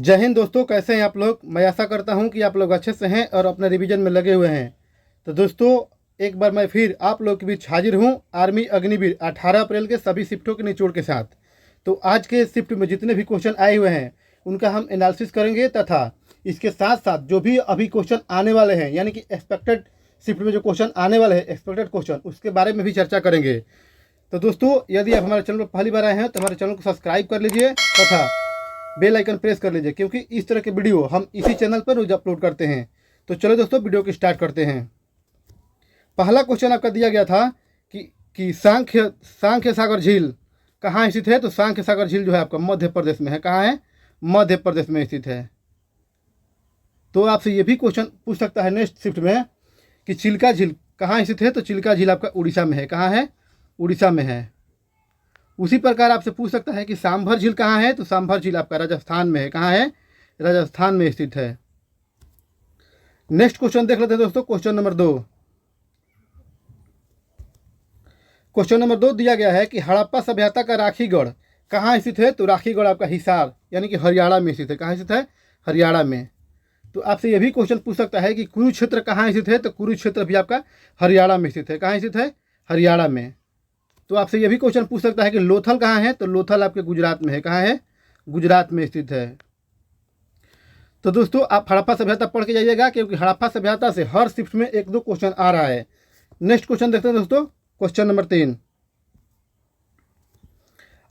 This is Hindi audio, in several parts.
जय हिंद दोस्तों, कैसे हैं आप लोग। मैं आशा करता हूं कि आप लोग अच्छे से हैं और अपने रिवीजन में लगे हुए हैं। तो दोस्तों, एक बार मैं फिर आप लोग के बीच हाजिर हूं आर्मी अग्निवीर 18 अप्रैल के सभी शिफ्टों के निचोड़ के साथ। तो आज के शिफ्ट में जितने भी क्वेश्चन आए हुए हैं उनका हम एनालिसिस करेंगे तथा इसके साथ साथ जो भी अभी क्वेश्चन आने वाले हैं, यानी कि एक्सपेक्टेड शिफ्ट में जो क्वेश्चन आने वाले हैं, एक्सपेक्टेड क्वेश्चन, उसके बारे में भी चर्चा करेंगे। तो दोस्तों, यदि आप हमारे चैनल पर पहली बार आए हैं तो हमारे चैनल को सब्सक्राइब कर लीजिए तथा बेल आइकन प्रेस कर लीजिए, क्योंकि इस तरह के वीडियो हम इसी चैनल पर रोज अपलोड करते हैं। तो चलो दोस्तों, वीडियो को स्टार्ट करते हैं। पहला क्वेश्चन आपका दिया गया था कि सांख्य सागर झील कहाँ स्थित है। तो सांख्य सागर झील जो है आपका मध्य प्रदेश में है। कहाँ है? मध्य प्रदेश में स्थित है। तो आपसे ये भी क्वेश्चन पूछ सकता है नेक्स्ट शिफ्ट में कि चिल्का झील कहाँ स्थित है। तो चिल्का झील आपका उड़ीसा में है। कहाँ है? उड़ीसा में है। उसी प्रकार आपसे पूछ सकता है कि सांभर झील कहाँ है। तो सांभर झील आपका राजस्थान में है। कहाँ है? राजस्थान में स्थित है। नेक्स्ट क्वेश्चन देख लेते हैं दोस्तों, क्वेश्चन नंबर 2। क्वेश्चन नंबर 2 दिया गया है कि हड़प्पा सभ्यता का राखीगढ़ कहाँ स्थित है। तो राखीगढ़ आपका हिसार यानी कि हरियाणा में स्थित है। कहाँ स्थित है? हरियाणा में। तो आपसे यह भी क्वेश्चन पूछ सकता है कि कुरुक्षेत्र कहाँ स्थित है। तो कुरुक्षेत्र भी आपका हरियाणा में स्थित है। कहाँ स्थित है? हरियाणा में। तो आपसे यह भी क्वेश्चन पूछ सकता है कि लोथल कहाँ है। तो लोथल आपके गुजरात में है। कहाँ है? गुजरात में स्थित है। तो दोस्तों, आप हड़प्पा सभ्यता पढ़ के जाइएगा, क्योंकि हड़प्पा सभ्यता से हर शिफ्ट में 1-2 क्वेश्चन आ रहा है। नेक्स्ट क्वेश्चन देखते हैं दोस्तों, क्वेश्चन नंबर 3।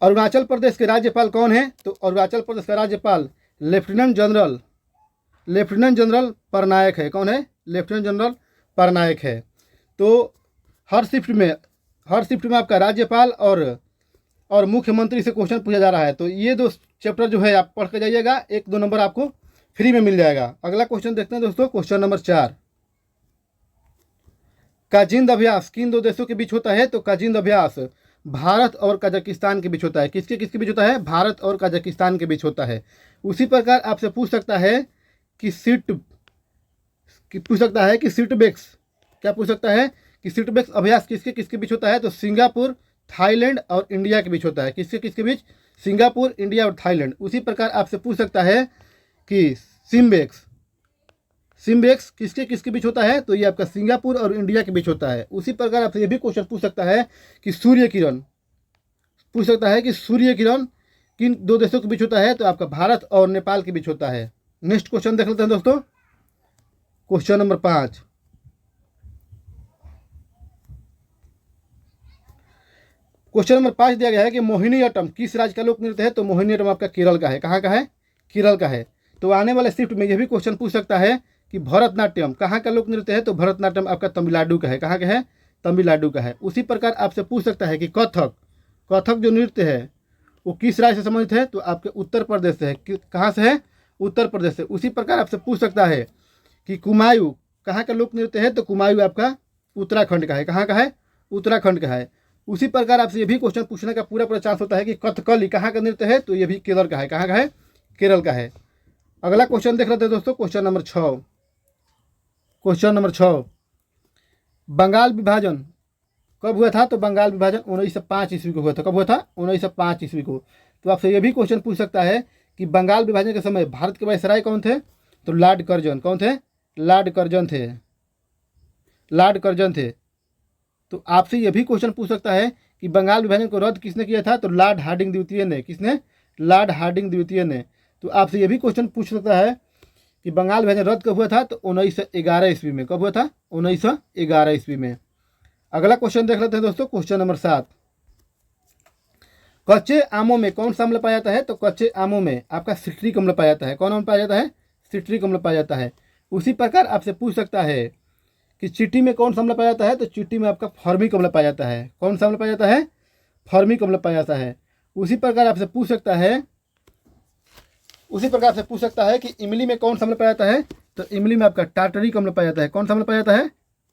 अरुणाचल प्रदेश के राज्यपाल कौन है। तो अरुणाचल प्रदेश का राज्यपाल लेफ्टिनेंट जनरल परनायक है। कौन है? लेफ्टिनेंट जनरल परनायक है। तो हर शिफ्ट में आपका राज्यपाल और मुख्यमंत्री से क्वेश्चन पूछा जा रहा है। तो ये 2 चैप्टर जो है आप पढ़ के जाइएगा, 1-2 नंबर आपको फ्री में मिल जाएगा। अगला क्वेश्चन देखते हैं दोस्तों, क्वेश्चन नंबर 4। काजिंद अभ्यास किन 2 देशों के बीच होता है। तो काजिंद अभ्यास भारत और कजाकिस्तान के बीच होता है। किसके बीच होता है? भारत और कजाकिस्तान के बीच होता है। उसी प्रकार आपसे पूछ सकता है कि सिटबेक्स क्या पूछ सकता है कि सिटबेक्स अभ्यास किसके बीच होता है। तो सिंगापुर, थाईलैंड और इंडिया के बीच होता है। किसके बीच? सिंगापुर, इंडिया और थाईलैंड। उसी प्रकार आपसे पूछ सकता है कि सिम्बेक्स किसके बीच होता है। तो ये आपका सिंगापुर और इंडिया के बीच होता है। उसी प्रकार आपसे ये भी क्वेश्चन पूछ सकता है कि सूर्य किरण किन 2 देशों के बीच होता है। तो आपका भारत और नेपाल के बीच होता है। नेक्स्ट क्वेश्चन देख लेते हैं दोस्तों, क्वेश्चन नंबर 5। क्वेश्चन नंबर 5 दिया गया है कि मोहिनीअट्टम किस राज्य का लोक नृत्य है। तो मोहिनीअट्टम आपका केरल का है। कहाँ का है? केरल का है। तो आने वाले शिफ्ट में यह भी क्वेश्चन पूछ सकता है कि भरतनाट्यम कहाँ का लोक नृत्य है। तो भरतनाट्यम आपका तमिलनाडु का है। कहाँ का है? तमिलनाडु का है। उसी प्रकार आपसे पूछ सकता है कि कथक जो नृत्य है वो किस राज्य से संबंधित है। तो आपके उत्तर प्रदेश से है। कहाँ से है? उत्तर प्रदेश से। उसी प्रकार आपसे पूछ सकता है कि कुमायूं कहाँ का लोक नृत्य है। तो कुमायूं आपका उत्तराखंड का है। कहाँ का है? उत्तराखंड का है। उसी प्रकार आपसे ये भी क्वेश्चन पूछने का पूरा चांस होता है कि कथकली कहाँ का नृत्य है। तो ये भी केरल का है। कहाँ का है? केरल का है। अगला क्वेश्चन देख लेते हैं दोस्तों, क्वेश्चन नंबर 6। बंगाल विभाजन कब हुआ था। तो बंगाल विभाजन 1905 ईस्वी को हुआ था। कब हुआ था? 1905 ईस्वी को। तो आपसे ये भी क्वेश्चन पूछ सकता है कि बंगाल विभाजन के समय भारत के वायसराय कौन थे। तो लॉर्ड कर्जन। कौन थे? लॉर्ड कर्जन थे। तो आपसे यह भी क्वेश्चन पूछ सकता है कि बंगाल विभाजन को रद्द किसने किया था। तो लॉर्ड हार्डिंग द्वितीय ने। किसने? लॉर्ड हार्डिंग द्वितीय ने। तो आपसे यह भी क्वेश्चन पूछ सकता है कि बंगाल विभाजन रद्द कब हुआ था। तो 1911 ईस्वी में। कब हुआ था? 1911 ईस्वी में। अगला क्वेश्चन देख लेते हैं दोस्तों, क्वेश्चन नंबर 7। कच्चे आमों में कौन सा अम्ल पाया जाता है। तो कच्चे आमों में आपका सिट्रिक अम्ल पाया जाता है। कौन अम्ल पाया जाता है? सिट्रिक अम्ल पाया जाता है। उसी प्रकार आपसे पूछ सकता है कि चींटी में कौन सा अम्ल पाया जाता है। तो चींटी में आपका फॉर्मिक अम्ल पाया जाता है। कौन सा अम्ल पाया जाता है? फॉर्मिक अम्ल पाया जाता है। उसी प्रकार आपसे पूछ सकता है कि इमली में कौन सा अम्ल पाया जाता है। तो इमली में आपका टार्टरिक अम्ल पाया जाता है। कौन सा अम्ल पाया जाता है?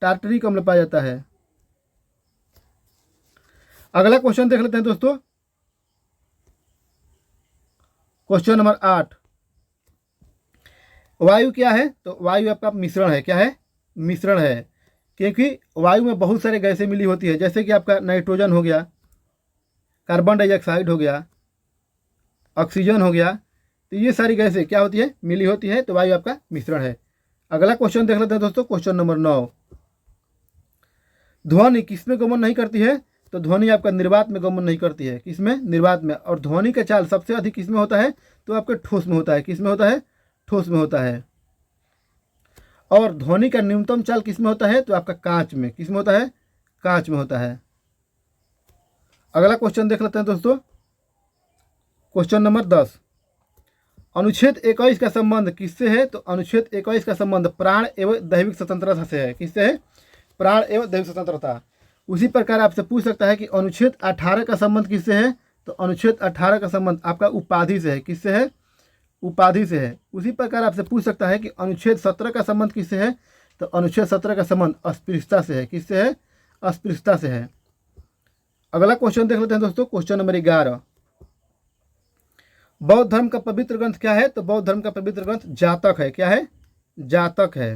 टार्टरिक अम्ल पाया जाता है। अगला क्वेश्चन देख लेते हैं दोस्तों, क्वेश्चन नंबर 8। वायु क्या है। तो वायु आपका मिश्रण है। क्या है? मिश्रण है। क्योंकि वायु में बहुत सारे गैसें मिली होती है, जैसे कि आपका नाइट्रोजन हो गया, कार्बन डाइऑक्साइड हो गया, ऑक्सीजन हो गया। तो ये सारी गैसें क्या होती है, मिली होती है, तो वायु आपका मिश्रण है। अगला क्वेश्चन देख लेते हैं दोस्तों, क्वेश्चन नंबर 9। ध्वनि किसमें गमन नहीं करती है, तो ध्वनि आपका निर्वात में गमन नहीं करती है, किसमें, निर्वात में। और ध्वनि का चाल सबसे अधिक किसमें होता है, तो आपके ठोस में होता है, किसमें होता है, ठोस में होता है। और ध्वनि का न्यूनतम चाल किसमें होता है, तो आपका कांच में, किसमें होता है, कांच में होता है। अगला क्वेश्चन देख लेते हैं दोस्तों, क्वेश्चन नंबर 10। अनुच्छेद 21 का संबंध किससे है, तो अनुच्छेद 21 का संबंध प्राण एवं दैविक स्वतंत्रता से है, किससे है, प्राण एवं दैविक स्वतंत्रता। उसी प्रकार आपसे पूछ सकता है कि अनुच्छेद 18 का संबंध किससे है, तो अनुच्छेद 18 का संबंध आपका उपाधि से है, किससे है, उपाधि से है। उसी प्रकार आपसे पूछ सकता है कि अनुच्छेद 17 का संबंध किससे है, तो अनुच्छेद 17 का संबंध अस्पृश्यता से है, किससे है, अस्पृश्यता से है। अगला क्वेश्चन देख लेते हैं दोस्तों, क्वेश्चन नंबर 11। बौद्ध धर्म का पवित्र ग्रंथ क्या है, तो बौद्ध धर्म का पवित्र ग्रंथ जातक है, क्या है, जातक है।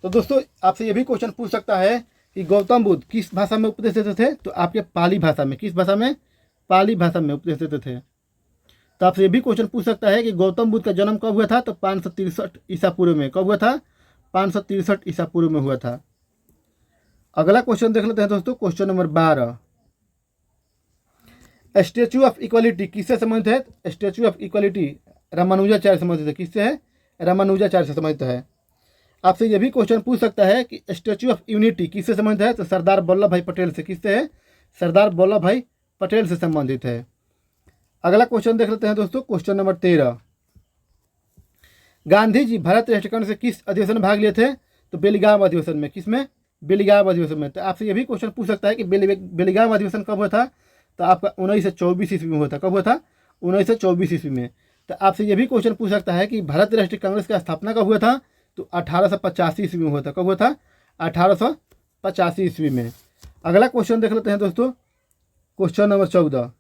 तो दोस्तों आपसे ये भी क्वेश्चन पूछ सकता है कि गौतम बुद्ध किस भाषा में उपदेश देते थे, तो आपके पाली भाषा में, किस भाषा में, पाली भाषा में उपदेश देते थे। तो आपसे ये भी क्वेश्चन पूछ सकता है कि गौतम बुद्ध का जन्म कब हुआ था, तो 563 ईसा पूर्व में, कब हुआ था, 563 ईसा पूर्व में हुआ था। अगला क्वेश्चन देख लेते हैं दोस्तों, question number 12। Statue of equality किससे संबंधित है, स्टैच्यू ऑफ इक्वालिटी रामानुजाचार्य से संबंधित है, किससे है, रामानुजाचार्य से संबंधित है। आपसे यह भी क्वेश्चन पूछ सकता है कि स्टैच्यू ऑफ यूनिटी किससे संबंधित है, तो सरदार वल्लभ भाई पटेल से, किससे है, सरदार वल्लभ भाई पटेल से संबंधित है। अगला क्वेश्चन देख लेते हैं दोस्तों, क्वेश्चन नंबर 13। गांधी जी भारत राष्ट्रीयकरण से किस अधिवेशन में भाग लिए थे, तो बेलीगाम अधिवेशन में, किसमें, बेलीगाम अधिवेशन में। तो आपसे यह भी क्वेश्चन पूछ सकता है कि बेलीगाम अधिवेशन कब हुआ था, तो आपका 1924 ईस्वी में हुआ था, कब हुआ था, 1924 ईस्वी में। तो आपसे यह भी क्वेश्चन पूछ सकता है कि भारतीय राष्ट्रीय कांग्रेस का स्थापना कब हुआ था, तो 1885 ईस्वी में हुआ था, कब हुआ था, 1885 ईस्वी में। अगला क्वेश्चन देख लेते हैं दोस्तों, क्वेश्चन नंबर 14।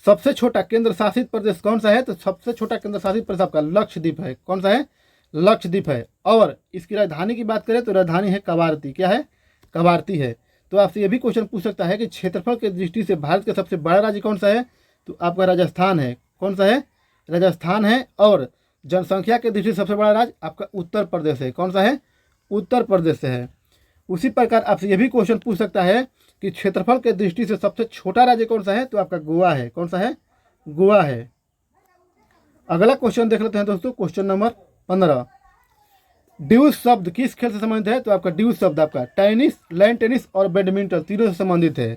सबसे छोटा केंद्र शासित प्रदेश कौन सा है, तो सबसे छोटा केंद्र शासित प्रदेश आपका लक्षद्वीप है, कौन सा है, लक्षद्वीप है। और इसकी राजधानी की बात करें तो राजधानी है कवारती, क्या है, कवारती है। तो आपसे ये भी क्वेश्चन पूछ सकता है कि क्षेत्रफल की दृष्टि से भारत का सबसे बड़ा राज्य कौन सा है, तो आपका राजस्थान है, कौन सा है, राजस्थान है। और जनसंख्या की दृष्टि से सबसे बड़ा राज्य आपका उत्तर प्रदेश है, कौन सा है, उत्तर प्रदेश से है। उसी प्रकार आपसे यह भी क्वेश्चन पूछ सकता है कि क्षेत्रफल के दृष्टि से सबसे छोटा राज्य कौन सा है, तो आपका गोवा है, कौन सा है, गोवा है। अगला क्वेश्चन देख लेते हैं दोस्तों, क्वेश्चन नंबर 15। ड्यूस शब्द किस खेल से संबंधित है, तो आपका ड्यूस शब्द आपका टेनिस, लैन टेनिस और बैडमिंटन तीनों से संबंधित है।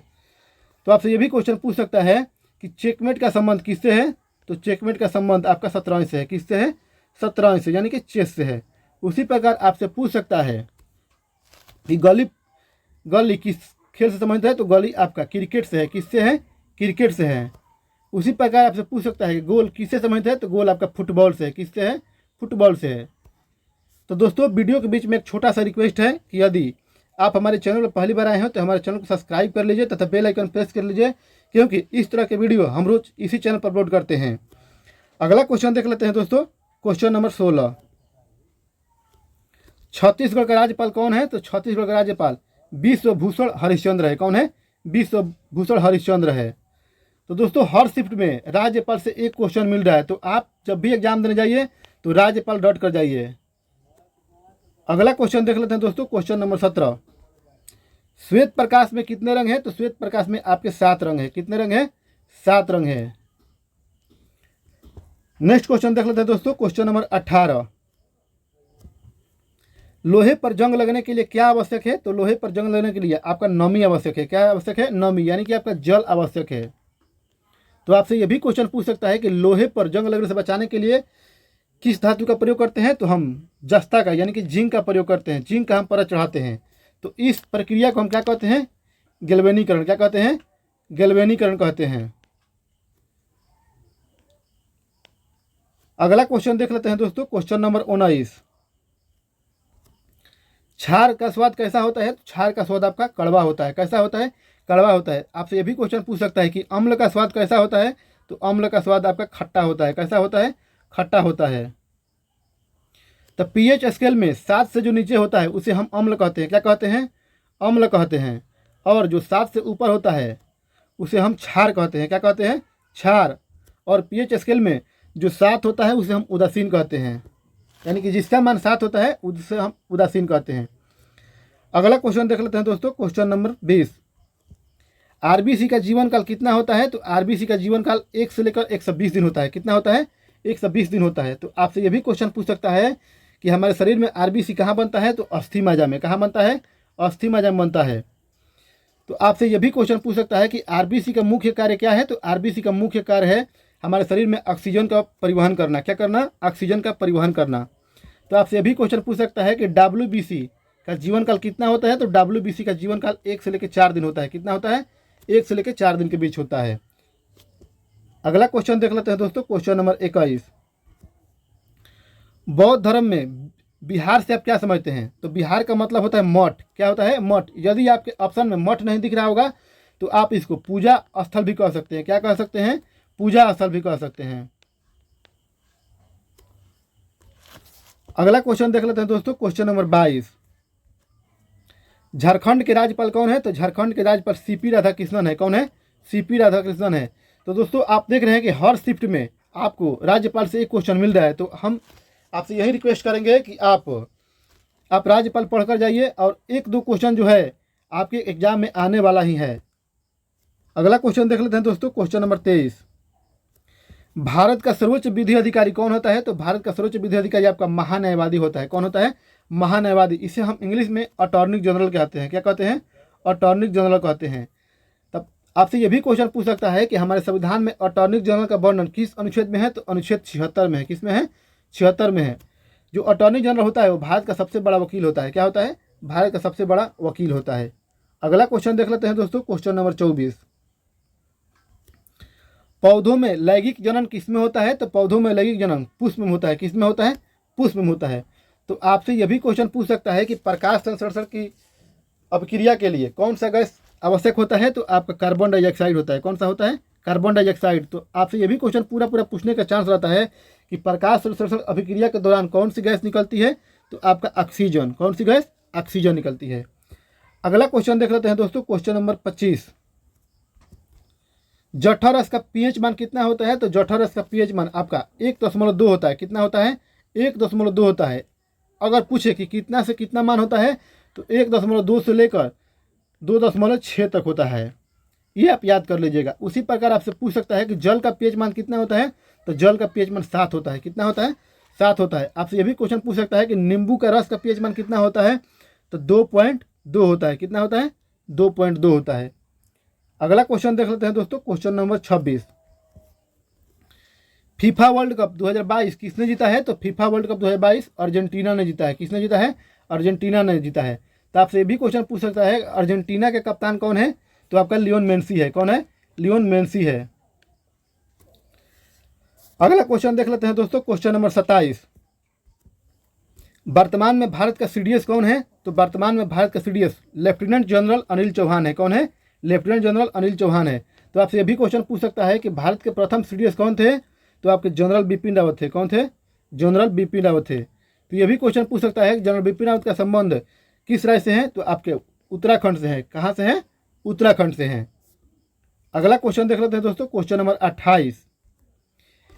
तो आपसे ये भी क्वेश्चन पूछ सकता है कि चेकमेट का संबंध किससे है, तो चेकमेट का संबंध आपका शतरंज से है, किससे है, शतरंज से, यानी कि चेस से है। उसी प्रकार आपसे पूछ सकता है कि गली किस खेल से संबंधित है, तो गली आपका क्रिकेट से है, किससे है, क्रिकेट से है। उसी प्रकार आपसे पूछ सकता है कि गोल किससे संबंधित है, तो गोल आपका फुटबॉल से है, किससे है, फुटबॉल से है। तो दोस्तों वीडियो के बीच में एक छोटा सा रिक्वेस्ट है कि यदि आप हमारे चैनल पर पहली बार आए हो तो हमारे चैनल को सब्सक्राइब कर लीजिए तथा बेल आइकन प्रेस कर लीजिए, क्योंकि इस तरह के वीडियो हम रोज इसी चैनल पर अपलोड करते हैं। अगला क्वेश्चन देख लेते हैं दोस्तों, क्वेश्चन नंबर 16। छत्तीसगढ़ का राज्यपाल कौन है, तो छत्तीसगढ़ का राज्यपाल विश्वभूषण हरिश्चंद्र है, कौन है, विश्वभूषण हरिश्चंद्र है। तो दोस्तों हर शिफ्ट में राज्यपाल से एक क्वेश्चन मिल रहा है, तो आप जब भी एग्जाम देने जाइए तो राज्यपाल डॉट कर जाइए। अगला क्वेश्चन देख लेते हैं दोस्तों, क्वेश्चन नंबर 17। श्वेत प्रकाश में कितने रंग हैं, तो श्वेत प्रकाश में आपके 7 रंग है, कितने रंग है, 7 रंग है। नेक्स्ट क्वेश्चन देख लेते हैं दोस्तों, क्वेश्चन नंबर 18। लोहे पर जंग लगने के लिए क्या आवश्यक है, तो लोहे पर जंग लगने के लिए आपका नमी आवश्यक है, क्या आवश्यक है, नमी, यानी कि आपका जल आवश्यक है। तो आपसे यह भी क्वेश्चन पूछ सकता है कि लोहे पर जंग लगने से बचाने के लिए किस धातु का प्रयोग करते हैं, तो हम जस्ता का, यानी कि जिंक का प्रयोग करते हैं, जिंक का हम परत चढ़ाते हैं। तो इस प्रक्रिया को हम क्या कहते हैं, गैल्वेनीकरण, क्या कहते हैं, गैल्वेनीकरण कहते हैं। अगला क्वेश्चन देख लेते हैं दोस्तों, क्वेश्चन नंबर 19। क्षार का स्वाद कैसा होता है, क्षार का स्वाद आपका कड़वा होता है, कैसा होता है, कड़वा होता है। आपसे यह भी क्वेश्चन पूछ सकता है कि अम्ल का स्वाद कैसा होता है, तो अम्ल का स्वाद आपका खट्टा होता है, कैसा होता है, खट्टा होता है। तो पीएच स्केल में 7 से जो नीचे होता है उसे हम अम्ल कहते हैं, क्या कहते हैं, अम्ल कहते हैं। और जो 7 से ऊपर होता है उसे हम क्षार कहते हैं, क्या कहते हैं, क्षार। और पीएच स्केल में जो 7 होता है उसे हम उदासीन कहते हैं, यानी कि जिसका मान 7 होता है उसे हम उदासीन कहते हैं। अगला क्वेश्चन देख लेते हैं दोस्तों, क्वेश्चन नंबर 20। आरबीसी का जीवन काल कितना होता है? तो आरबीसी का जीवन काल 1 से लेकर 120 दिन होता है। कितना होता है? 120 दिन होता है। तो आपसे ये भी क्वेश्चन पूछ सकता है कि हमारे शरीर में आरबीसी कहाँ बनता है? तो अस्थि मज्जा में। कहाँ बनता है? अस्थि मज्जा में बनता है। तो आपसे ये भी क्वेश्चन पूछ सकता है कि आरबीसी का मुख्य कार्य क्या है? तो आरबीसी का मुख्य कार्य है हमारे शरीर में ऑक्सीजन का परिवहन करना। क्या करना? ऑक्सीजन का परिवहन करना। तो आपसे ये भी क्वेश्चन पूछ सकता है कि डब्ल्यूबीसी का जीवन काल कितना होता है? तो डब्ल्यूबीसी का जीवन काल 1 से लेकर 4 दिन होता है। कितना होता है? 1 से लेकर 4 दिन के बीच होता है। अगला क्वेश्चन देख लेते हैं दोस्तों, क्वेश्चन नंबर 21। बौद्ध धर्म में बिहार से आप क्या समझते हैं? तो बिहार का मतलब होता है मठ। क्या होता है? मठ। यदि आपके ऑप्शन में मठ नहीं दिख रहा होगा तो आप इसको पूजा स्थल भी कह सकते हैं। क्या कह सकते हैं? पूजा स्थल भी कह सकते हैं। अगला क्वेश्चन देख लेते हैं दोस्तों, क्वेश्चन नंबर 22। झारखंड के राज्यपाल कौन है? तो झारखंड के राज्यपाल सीपी राधाकृष्णन है। कौन है? सीपी राधाकृष्णन है। तो दोस्तों आप देख रहे हैं कि हर शिफ्ट में आपको राज्यपाल से एक क्वेश्चन मिल रहा है। तो हम आपसे यही रिक्वेस्ट करेंगे कि आप राज्यपाल पढ़कर जाइए और 1-2 क्वेश्चन जो है आपके एग्जाम में आने वाला ही है। अगला क्वेश्चन देख लेते हैं दोस्तों, क्वेश्चन नंबर 23। भारत का सर्वोच्च विधि अधिकारी कौन होता है? तो भारत का सर्वोच्च विधि अधिकारी आपका महान्यायवादी होता है। कौन होता है? महान्यायवादी। इसे हम इंग्लिश में अटॉर्नी जनरल कहते हैं। क्या कहते हैं? अटॉर्नी जनरल कहते हैं। तब आपसे ये भी क्वेश्चन पूछ सकता है कि हमारे संविधान में अटॉर्नी जनरल का वर्णन किस अनुच्छेद में है? तो अनुच्छेद 76 में है। किस में है? 76 में है। जो अटॉर्नी जनरल होता है वो भारत का सबसे बड़ा वकील होता है। क्या होता है? भारत का सबसे बड़ा वकील होता है। अगला क्वेश्चन देख लेते हैं दोस्तों, क्वेश्चन नंबर 24। पौधों में लैंगिक जनन किसमें होता है? तो पौधों में लैंगिक जनन पुष्प में होता है। किसमें होता है? पुष्प में होता है। तो आपसे यह भी क्वेश्चन पूछ सकता है कि प्रकाश संश्लेषण की अभिक्रिया के लिए कौन सा गैस आवश्यक होता है? तो आपका कार्बन डाइऑक्साइड होता है। कौन सा होता है? Carbon dioxide. तो आपसे यह भी क्वेश्चन पूरा पूछने का चांस रहता है कि प्रकाश संश्लेषण अभिक्रिया के दौरान कौन सी गैस निकलती है? तो आपका ऑक्सीजन। कौन सी गैस? ऑक्सीजन निकलती है। अगला क्वेश्चन देख लेते हैं दोस्तों, क्वेश्चन नंबर 25। जठरस का पीएच मान कितना होता है? तो जठरस का पीएच मान आपका 1.2 होता है। कितना होता है? 1.2 होता है। अगर पूछे कि कितना से कितना मान होता है तो 1.2 से लेकर 2.6 तक होता है। ये आप याद कर लीजिएगा। उसी प्रकार आपसे पूछ सकता है कि जल का पीएच मान कितना होता है? तो जल का पीएच मान 7 होता है। कितना होता है? 7 होता है। आपसे ये भी क्वेश्चन पूछ सकता है कि नींबू का रस का पीएच मान कितना होता है? तो 2.2 होता है। कितना होता है? 2.2 होता है। अगला क्वेश्चन देख लेते हैं दोस्तों, question number 26। FIFA world cup 2022 किसने जीता है? तो फीफा वर्ल्ड कप 2022 अर्जेंटीना ने जीता है। किसने जीता है? अर्जेंटीना ने जीता है। तो आपसे भी क्वेश्चन पूछ सकता है अर्जेंटीना के कप्तान कौन है? तो आपका लियोन मेसी है। कौन है? लियोन मेसी है। अगला क्वेश्चन देख लेते हैं दोस्तों, क्वेश्चन नंबर 27। वर्तमान में भारत का सीडीएस कौन है? तो वर्तमान में भारत का CDS lieutenant general Anil Chauhan है। कौन है? लेफ्टिनेंट जनरल अनिल चौहान है। तो आपसे यह भी क्वेश्चन पूछ सकता है कि भारत के प्रथम सीडीएस कौन थे? तो आपके जनरल बिपिन रावत थे। कौन थे? जनरल बिपिन रावत थे। तो यह भी क्वेश्चन पूछ सकता है कि जनरल बिपिन रावत का संबंध किस राज्य से है? तो आपके उत्तराखंड से है। कहाँ से है? उत्तराखंड से है। अगला क्वेश्चन देख लेते हैं दोस्तों, क्वेश्चन नंबर 28।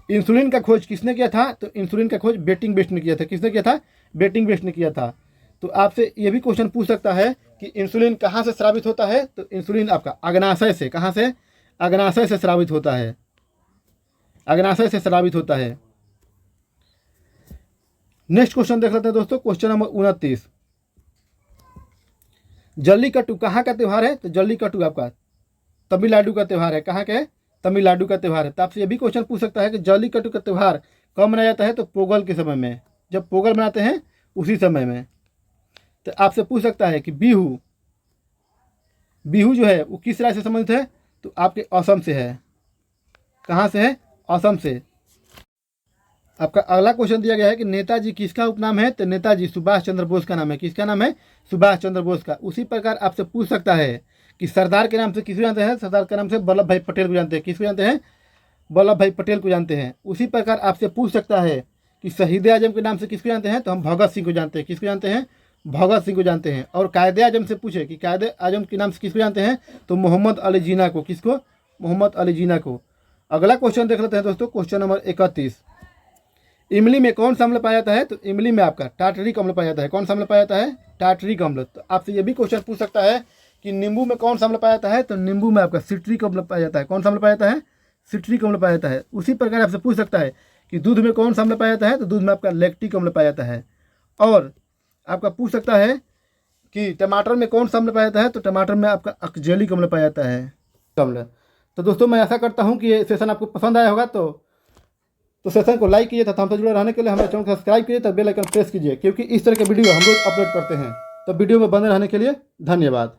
इंसुलिन का खोज किसने किया था? तो इंसुलिन का खोज बेटिंग बेस्ट ने किया था। किसने किया था? बेटिंग बेस्ट ने किया था। तो आपसे यह भी क्वेश्चन पूछ सकता है कि इंसुलिन कहाँ से स्रावित होता है? तो इंसुलिन आपका अग्नाशय से। कहाँ से? अग्नाशय से स्रावित होता है। अग्नाशय से स्रावित होता है। नेक्स्ट क्वेश्चन देख लेते हैं दोस्तों, क्वेश्चन नंबर 29। जल्लीकट्टू कहाँ का त्यौहार है? तो जल्लीकट्टू आपका तमिलनाडु का त्यौहार है। कहाँ का है? तमिलनाडु का त्यौहार है। तो आपसे ये भी क्वेश्चन पूछ सकता है कि जल्लीकट्टू का त्यौहार कब मनाया जाता है? तो पोंगल के समय में। जब पोंगल मनाते हैं उसी समय में। तो आपसे पूछ सकता है कि बिहू जो है वो किस राज्य से संबंधित है? तो आपके असम से है। कहाँ से है? असम से। आपका अगला क्वेश्चन दिया गया है कि नेताजी किसका उपनाम है? तो नेताजी सुभाष चंद्र बोस का नाम है। किसका नाम है? सुभाष चंद्र बोस का। उसी प्रकार आपसे पूछ सकता है कि सरदार के नाम से किसको जानते हैं? सरदार के नाम से वल्लभ भाई पटेल को जानते हैं। किसको जानते हैं? वल्लभ भाई पटेल को जानते हैं। उसी प्रकार आपसे पूछ सकता है कि शहीद आजम के नाम से किसको जानते हैं? तो हम भगत सिंह को जानते हैं। किसको जानते हैं? भगत सिंह को जानते हैं। और कायदे आजम से पूछे कि कायदे आजम के नाम से किसको जानते हैं? तो मोहम्मद अली जिन्ना को। किसको? मोहम्मद अली जिन्ना को। अगला क्वेश्चन देख लेते हैं दोस्तों, क्वेश्चन नंबर 31। इमली में कौन सा अम्ल पाया जाता है? तो इमली में आपका टार्टरिक अम्ल पाया जाता है। कौन सा अम्ल पाया जाता है? टार्टरिक अम्ल। तो आपसे ये भी क्वेश्चन पूछ सकता है कि नींबू में कौन सा अम्ल पाया जाता है? तो नींबू में आपका सिट्रिक अम्ल पाया जाता है। कौन सा अम्ल पाया जाता है? सिट्रिक अम्ल पाया जाता है। उसी प्रकार आपसे पूछ सकता है कि दूध में कौन सा अम्ल पाया जाता है? तो दूध में आपका लैक्टिक अम्ल पाया जाता है। और आपका पूछ सकता है कि टमाटर में कौन सा अम्ल पाया जाता है? तो टमाटर में आपका अक्जेलिक अम्ल पाया जाता है अम्ल। तो दोस्तों मैं आशा करता हूँ कि ये सेशन आपको पसंद आया होगा। तो सेशन को लाइक कीजिए तथा हमसे जुड़े रहने के लिए हमारे चैनल को सब्सक्राइब कीजिए तथा बेल आइकन प्रेस कीजिए, क्योंकि इस तरह के वीडियो हम रोज अपलोड करते हैं। तो वीडियो में बने रहने के लिए धन्यवाद।